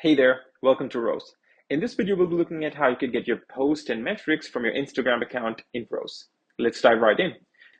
Hey there, welcome to Rose. In this video, we'll be looking at how you could get your post and metrics from your Instagram account in Rose. Let's dive right in.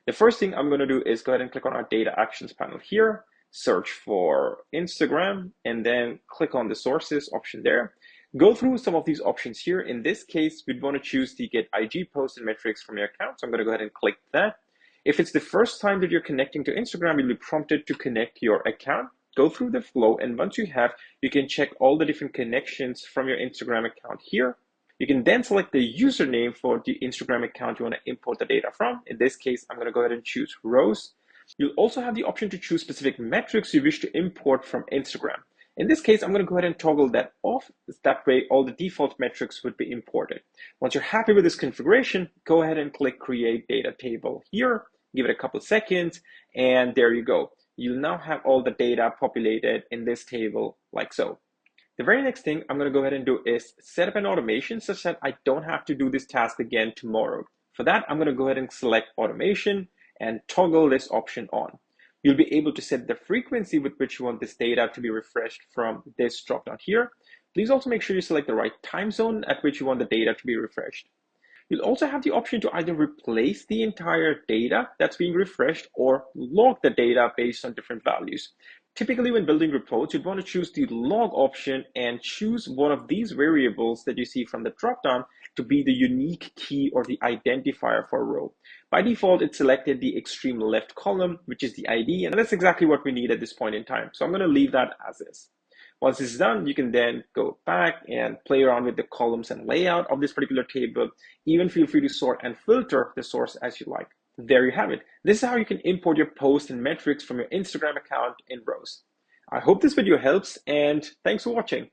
The first thing I'm going to do is go ahead and click on our data actions panel here, search for Instagram, and then click on the sources option there. Go through some of these options here. In this case, we'd want to choose the get IG post and metrics from your account. So I'm going to go ahead and click that. If it's the first time that you're connecting to Instagram, you'll be prompted to connect your account. Go through the flow, and once you have, you can check all the different connections from your Instagram account here. You can then select the username for the Instagram account you want to import the data from. In this case, I'm going to go ahead and choose Rose. You'll also have the option to choose specific metrics you wish to import from Instagram. In this case, I'm going to go ahead and toggle that off. That way, all the default metrics would be imported. Once you're happy with this configuration, go ahead and click Create Data Table here. Give it a couple seconds, and there you go. You'll now have all the data populated in this table like so. The very next thing I'm going to go ahead and do is set up an automation such that I don't have to do this task again tomorrow. For that, I'm going to go ahead and select automation and toggle this option on. You'll be able to set the frequency with which you want this data to be refreshed from this dropdown here. Please also make sure you select the right time zone at which you want the data to be refreshed. You'll also have the option to either replace the entire data that's being refreshed or log the data based on different values. Typically, when building reports, you'd want to choose the log option and choose one of these variables that you see from the dropdown to be the unique key or the identifier for a row. By default, it selected the extreme left column, which is the ID, and that's exactly what we need at this point in time. So I'm going to leave that as is. Once it's done, you can then go back and play around with the columns and layout of this particular table. Even feel free to sort and filter the source as you like. There you have it. This is how you can import your posts and metrics from your Instagram account in Rose. I hope this video helps, and thanks for watching.